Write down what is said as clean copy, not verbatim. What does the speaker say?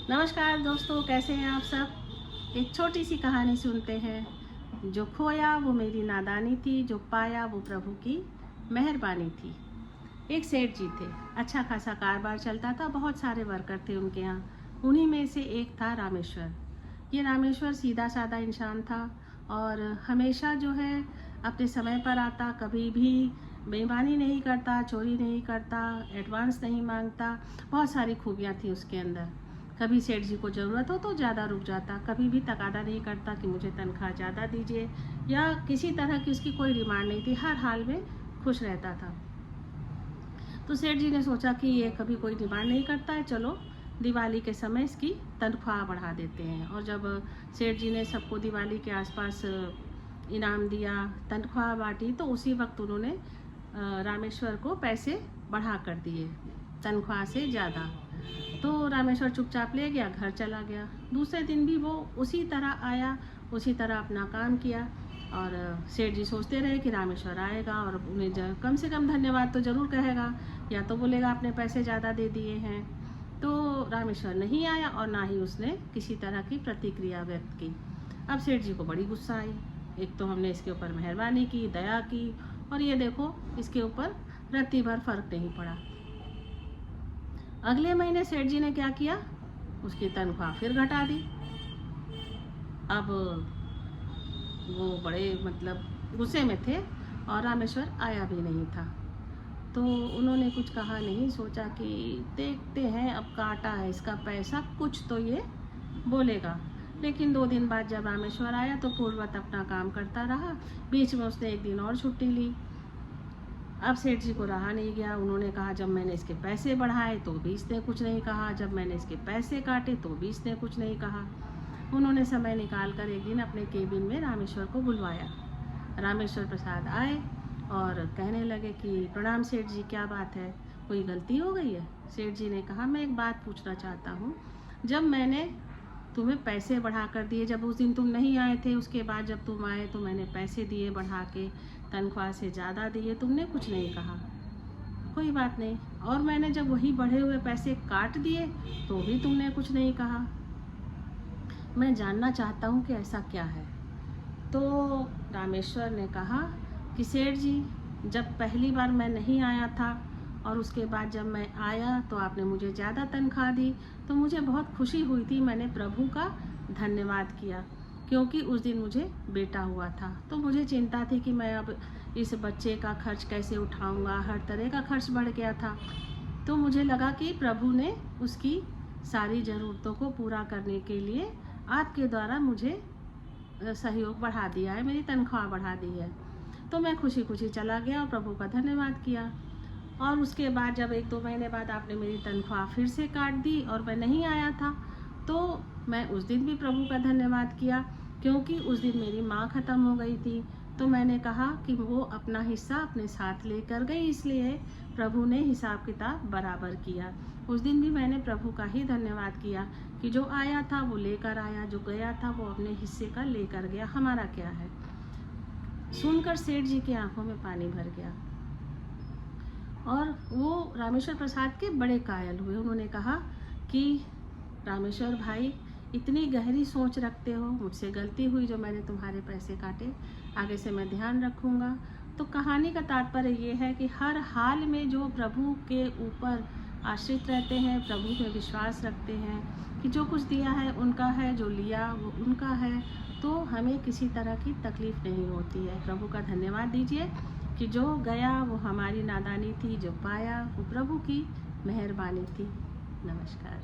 नमस्कार दोस्तों, कैसे हैं आप सब। एक छोटी सी कहानी सुनते हैं। जो खोया वो मेरी नादानी थी, जो पाया वो प्रभु की मेहरबानी थी। एक सेठ जी थे, अच्छा खासा कारोबार चलता था, बहुत सारे वर्कर थे उनके यहाँ। उन्हीं में से एक था रामेश्वर। ये रामेश्वर सीधा साधा इंसान था और हमेशा जो है अपने समय पर आता, कभी भी बेईमानी नहीं करता, चोरी नहीं करता, एडवांस नहीं मांगता। बहुत सारी खूबियाँ थी उसके अंदर। कभी सेठ जी को ज़रूरत हो तो ज़्यादा रुक जाता, कभी भी तकादा नहीं करता कि मुझे तनख्वाह ज़्यादा दीजिए, या किसी तरह की उसकी कोई डिमांड नहीं थी। हर हाल में खुश रहता था। तो सेठ जी ने सोचा कि ये कभी कोई डिमांड नहीं करता है, चलो दिवाली के समय इसकी तनख्वाह बढ़ा देते हैं। और जब सेठ जी ने सबको दिवाली के आसपास इनाम दिया, तनख्वाह बांटी, तो उसी वक्त उन्होंने रामेश्वर को पैसे बढ़ा कर दिए, तनख्वाह से ज़्यादा। तो रामेश्वर चुपचाप ले गया, घर चला गया। दूसरे दिन भी वो उसी तरह आया, उसी तरह अपना काम किया। और सेठ जी सोचते रहे कि रामेश्वर आएगा और उन्हें कम से कम धन्यवाद तो ज़रूर कहेगा, या तो बोलेगा आपने पैसे ज़्यादा दे दिए हैं। तो रामेश्वर नहीं आया और ना ही उसने किसी तरह की प्रतिक्रिया व्यक्त की। अब सेठ जी को बड़ी गुस्सा आई। एक तो हमने इसके ऊपर मेहरबानी की, दया की, और ये देखो इसके ऊपर रत्ती भर फर्क नहीं पड़ा। अगले महीने सेठ जी ने क्या किया, उसकी तनख्वाह फिर घटा दी। अब वो बड़े गुस्से में थे और रामेश्वर आया भी नहीं था। तो उन्होंने कुछ कहा नहीं, सोचा कि देखते हैं, अब काटा है इसका पैसा, कुछ तो ये बोलेगा। लेकिन 2 दिन बाद जब रामेश्वर आया तो पूर्ववत अपना काम करता रहा। बीच में उसने एक दिन और छुट्टी ली। अब सेठ जी को रहा नहीं गया। उन्होंने कहा जब मैंने इसके पैसे बढ़ाए तो भी इसने कुछ नहीं कहा, जब मैंने इसके पैसे काटे तो भी इसने कुछ नहीं कहा। उन्होंने समय निकाल कर एक दिन अपने केबिन में रामेश्वर को बुलवाया। रामेश्वर प्रसाद आए और कहने लगे कि प्रणाम सेठ जी, क्या बात है, कोई गलती हो गई है। सेठ जी ने कहा मैं एक बात पूछना चाहता हूँ। जब मैंने तुम्हें पैसे बढ़ा कर दिए, जब उस दिन तुम नहीं आए थे, उसके बाद जब तुम आए तो मैंने पैसे दिए बढ़ा के, तनख्वाह से ज़्यादा दिए, तुमने कुछ नहीं कहा। कोई बात नहीं। और मैंने जब वही बढ़े हुए पैसे काट दिए तो भी तुमने कुछ नहीं कहा। मैं जानना चाहता हूँ कि ऐसा क्या है। तो रामेश्वर ने कहा कि सेठ जी, जब पहली बार मैं नहीं आया था और उसके बाद जब मैं आया तो आपने मुझे ज़्यादा तनख्वाह दी, तो मुझे बहुत खुशी हुई थी। मैंने प्रभु का धन्यवाद किया, क्योंकि उस दिन मुझे बेटा हुआ था। तो मुझे चिंता थी कि मैं अब इस बच्चे का खर्च कैसे उठाऊंगा, हर तरह का खर्च बढ़ गया था। तो मुझे लगा कि प्रभु ने उसकी सारी ज़रूरतों को पूरा करने के लिए आपके द्वारा मुझे सहयोग बढ़ा दिया है, मेरी तनख्वाह बढ़ा दी है। तो मैं खुशी खुशी चला गया और प्रभु का धन्यवाद किया। और उसके बाद जब 1-2 महीने बाद आपने मेरी तनख्वाह फिर से काट दी और मैं नहीं आया था, तो मैं उस दिन भी प्रभु का धन्यवाद किया, क्योंकि उस दिन मेरी माँ ख़त्म हो गई थी। तो मैंने कहा कि वो अपना हिस्सा अपने साथ लेकर गई, इसलिए प्रभु ने हिसाब किताब बराबर किया। उस दिन भी मैंने प्रभु का ही धन्यवाद किया कि जो आया था वो लेकर आया, जो गया था वो अपने हिस्से का लेकर गया, हमारा क्या है। सुनकर सेठ जी की आंखों में पानी भर गया और वो रामेश्वर प्रसाद के बड़े कायल हुए। उन्होंने कहा कि रामेश्वर भाई, इतनी गहरी सोच रखते हो, मुझसे गलती हुई जो मैंने तुम्हारे पैसे काटे, आगे से मैं ध्यान रखूँगा। तो कहानी का तात्पर्य ये है कि हर हाल में जो प्रभु के ऊपर आश्रित रहते हैं, प्रभु में विश्वास रखते हैं कि जो कुछ दिया है उनका है, जो लिया वो उनका है, तो हमें किसी तरह की तकलीफ़ नहीं होती है। प्रभु का धन्यवाद दीजिए कि जो गया वो हमारी नादानी थी, जो पाया वो प्रभु की मेहरबानी थी। नमस्कार।